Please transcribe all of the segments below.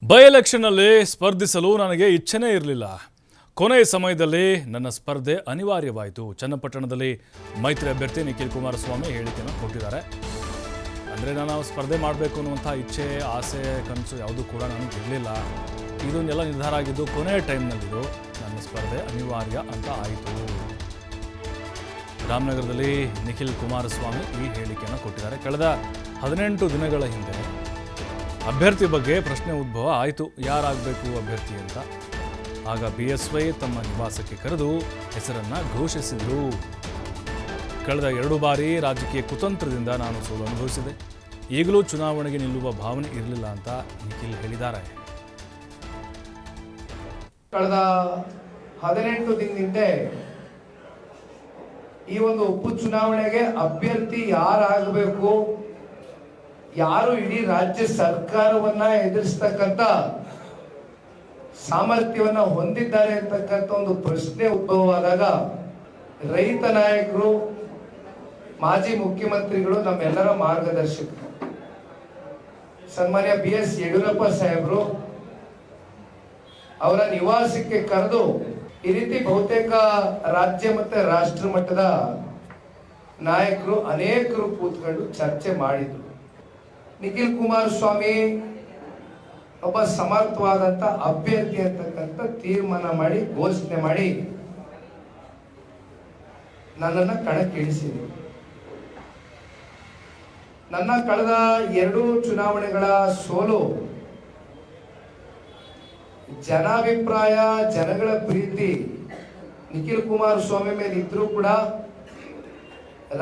By ಎಲೆಕ್ಷನ್ನಲ್ಲಿ ಸ್ಪರ್ಧಿಸಲು ನನಗೆ ಇಚ್ಛೆನೇ ಇರಲಿಲ್ಲ. ಕೊನೆಯ ಸಮಯದಲ್ಲಿ ನನ್ನ ಸ್ಪರ್ಧೆ ಅನಿವಾರ್ಯವಾಯಿತು. ಚನ್ನಪಟ್ಟಣದಲ್ಲಿ ಮೈತ್ರಿ ಅಭ್ಯರ್ಥಿ ನಿಖಿಲ್ ಕುಮಾರಸ್ವಾಮಿ ಹೇಳಿಕೆಯನ್ನು ಕೊಟ್ಟಿದ್ದಾರೆ. ಅಂದರೆ ನಾನು ಸ್ಪರ್ಧೆ ಮಾಡಬೇಕು ಅನ್ನುವಂಥ ಇಚ್ಛೆ, ಆಸೆ, ಕನಸು ಯಾವುದೂ ಕೂಡ ನನಗೆ ಇರಲಿಲ್ಲ. ಇದನ್ನೆಲ್ಲ ನಿರ್ಧಾರ ಆಗಿದ್ದು ಕೊನೆಯ ಟೈಮ್ನಲ್ಲಿದು ನನ್ನ ಸ್ಪರ್ಧೆ ಅನಿವಾರ್ಯ ಅಂತ ಆಯಿತು. ರಾಮನಗರದಲ್ಲಿ ನಿಖಿಲ್ ಕುಮಾರಸ್ವಾಮಿ ಈ ಹೇಳಿಕೆಯನ್ನು ಕೊಟ್ಟಿದ್ದಾರೆ. ಕಳೆದ 18 ದಿನಗಳ ಹಿಂದೆ ಅಭ್ಯರ್ಥಿ ಬಗ್ಗೆ ಪ್ರಶ್ನೆ ಉದ್ಭವ ಆಯಿತು, ಯಾರಾಗಬೇಕು ಅಭ್ಯರ್ಥಿ ಅಂತ. ಆಗ BSY ತಮ್ಮ ನಿವಾಸಕ್ಕೆ ಕರೆದು ಹೆಸರನ್ನು ಘೋಷಿಸಿದರು. ಕಳೆದ 2 ಬಾರಿ ರಾಜಕೀಯ ಕುತಂತ್ರದಿಂದ ನಾನು ಸೋಲು ಅನುಭವಿಸಿದೆ. ಈಗಲೂ ಚುನಾವಣೆಗೆ ನಿಲ್ಲುವ ಭಾವನೆ ಇರಲಿಲ್ಲ ಅಂತ ನಿಖಿಲ್ ಹೇಳಿದ್ದಾರೆ. ಕಳೆದ 18 ದಿನದಿಂದ ಈ ಒಂದು ಉಪ ಚುನಾವಣೆಗೆ ಅಭ್ಯರ್ಥಿ ಯಾರಾಗಬೇಕು, ಯಾರು ಇಡೀ ರಾಜ್ಯ ಸರ್ಕಾರವನ್ನ ಎದುರಿಸ್ತಕ್ಕಂಥ ಸಾಮರ್ಥ್ಯವನ್ನ ಹೊಂದಿದ್ದಾರೆ ಅಂತಕ್ಕಂಥ ಒಂದು ಪ್ರಶ್ನೆ ಉದ್ಭವವಾದಾಗ ರೈತ ನಾಯಕರು, ಮಾಜಿ ಮುಖ್ಯಮಂತ್ರಿಗಳು, ನಮ್ಮೆಲ್ಲರ ಮಾರ್ಗದರ್ಶಕರು ಸನ್ಮಾನ್ಯ BS ಯಡಿಯೂರಪ್ಪ ಸಾಹೇಬರು ಅವರ ನಿವಾಸಕ್ಕೆ ಕರೆದು ಈ ರೀತಿ ಬಹುತೇಕ ರಾಜ್ಯ ಮತ್ತೆ ರಾಷ್ಟ್ರ ಮಟ್ಟದ ನಾಯಕರು ಅನೇಕರು ಕೂತ್ಕೊಂಡು ಚರ್ಚೆ ಮಾಡಿದ್ರು. ನಿಖಿಲ್ ಕುಮಾರಸ್ವಾಮಿ ಒಬ್ಬ ಸಮರ್ಥವಾದಂತ ಅಭ್ಯರ್ಥಿ ಅಂತಕ್ಕಂಥ ತೀರ್ಮಾನ ಮಾಡಿ ಘೋಷಣೆ ಮಾಡಿ ನನ್ನನ್ನು ಕಣಕ್ಕಿಳಿಸಿದ್ರು. ನನ್ನ ಕಳೆದ 2 ಚುನಾವಣೆಗಳ ಸೋಲು ಜನಾಭಿಪ್ರಾಯ, ಜನಗಳ ಪ್ರೀತಿ ನಿಖಿಲ್ ಕುಮಾರಸ್ವಾಮಿ ಮೇಲೆ ಇದ್ರೂ ಕೂಡ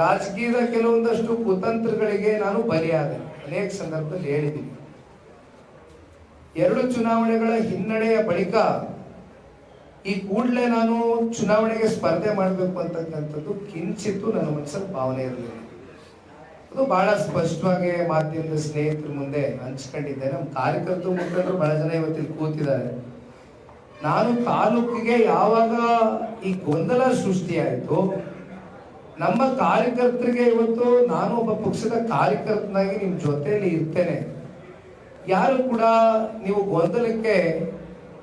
ರಾಜಕೀಯದ ಕೆಲವೊಂದಷ್ಟು ಕುತಂತ್ರಗಳಿಗೆ ನಾನು ಬಲಿಯಾದೆ. ಅನೇಕ ಸಂದರ್ಭದಲ್ಲಿ ಹೇಳಿದ್ದೀನಿ. 2 ಚುನಾವಣೆಗಳ ಹಿನ್ನಡೆಯ ಬಳಿಕ ಈ ಕೂಡಲೇ ನಾನು ಚುನಾವಣೆಗೆ ಸ್ಪರ್ಧೆ ಮಾಡಬೇಕು ಅಂತಕ್ಕಂಥದ್ದು ಕಿಂಚಿತ್ತು ನನ್ನ ಮನಸ್ಸಲ್ಲಿ ಭಾವನೆ ಇರಲಿಲ್ಲ. ಅದು ಬಹಳ ಸ್ಪಷ್ಟವಾಗಿ ಮಾಧ್ಯಮದ ಸ್ನೇಹಿತರ ಮುಂದೆ ಹಂಚ್ಕೊಂಡಿದ್ದೆ. ನಮ್ಮ ಕಾರ್ಯಕರ್ತರು, ಮುಖಂಡರು ಬಹಳ ಜನ ಇವತ್ತಿಲ್ಲಿ ಕೂತಿದ್ದಾರೆ. ನಾನು ತಾಲೂಕಿಗೆ ಯಾವಾಗ ಈ ಗೊಂದಲ ಸೃಷ್ಟಿಯಾಯಿತು, ನಮ್ಮ ಕಾರ್ಯಕರ್ತರಿಗೆ ಇವತ್ತು ನಾನು ಒಬ್ಬ ಪಕ್ಷದ ಕಾರ್ಯಕರ್ತನಾಗಿ ನಿಮ್ಮ ಜೊತೆಯಲ್ಲಿ ಇರ್ತೇನೆ, ಯಾರು ಕೂಡ ನೀವು ಗೊಂದಲಕ್ಕೆ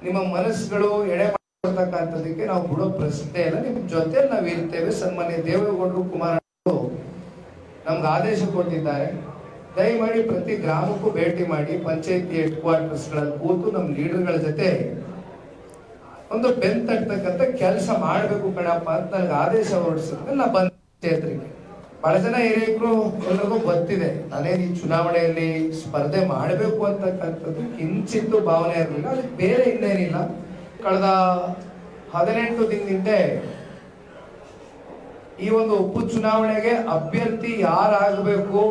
ನಿಮ್ಮ ಮನಸ್ಸುಗಳು ಎಡೆ ಮಾಡತಕ್ಕಂಥದಕ್ಕೆ ನಾವು ಬಿಡೋ ಪ್ರಶ್ನೆ ಇಲ್ಲ, ನಿಮ್ಮ ಜೊತೆಯಲ್ಲಿ ನಾವು ಇರ್ತೇವೆ. ಸನ್ಮಾನ್ಯ ದೇವೇಗೌಡರು, ಕುಮಾರಣ್ಣರು ನಮ್ಗೆ ಆದೇಶ ಕೊಟ್ಟಿದ್ದಾರೆ, ದಯಮಾಡಿ ಪ್ರತಿ ಗ್ರಾಮಕ್ಕೂ ಭೇಟಿ ಮಾಡಿ ಪಂಚಾಯತಿ ಹೆಡ್ ಕ್ವಾರ್ಟರ್ಸ್ಗಳಲ್ಲಿ ಕೂತು ನಮ್ಮ ಲೀಡರ್ಗಳ ಜೊತೆ ಒಂದು ಬೆನ್ ತಟ್ಟತಕ್ಕಂಥ ಕೆಲಸ ಮಾಡಬೇಕು ಕಣಪ್ಪ ಅಂತ ನನಗೆ ಆದೇಶ ಹೊರಡಿಸಿದ್ರೆ ನಾ ಬಂದ ಕ್ಷೇತ್ರಕ್ಕೆ. ಬಹಳ ಜನ ಹಿರಿಯರು ಎಲ್ಲರಿಗೂ ಗೊತ್ತಿದೆ, ನಾನೇನು ಈ ಚುನಾವಣೆಯಲ್ಲಿ ಸ್ಪರ್ಧೆ ಮಾಡಬೇಕು ಅಂತಕ್ಕಂಥದ್ದು ಕಿಂಚಿತ್ತು ಭಾವನೆ ಇರಲಿಲ್ಲ. ಅದಕ್ಕೆ ಬೇರೆ ಇನ್ನೇನಿಲ್ಲ. ಕಳೆದ 18 ದಿನದಿಂದ ಈ ಒಂದು ಉಪ ಚುನಾವಣೆಗೆ ಅಭ್ಯರ್ಥಿ ಯಾರಾಗಬೇಕು,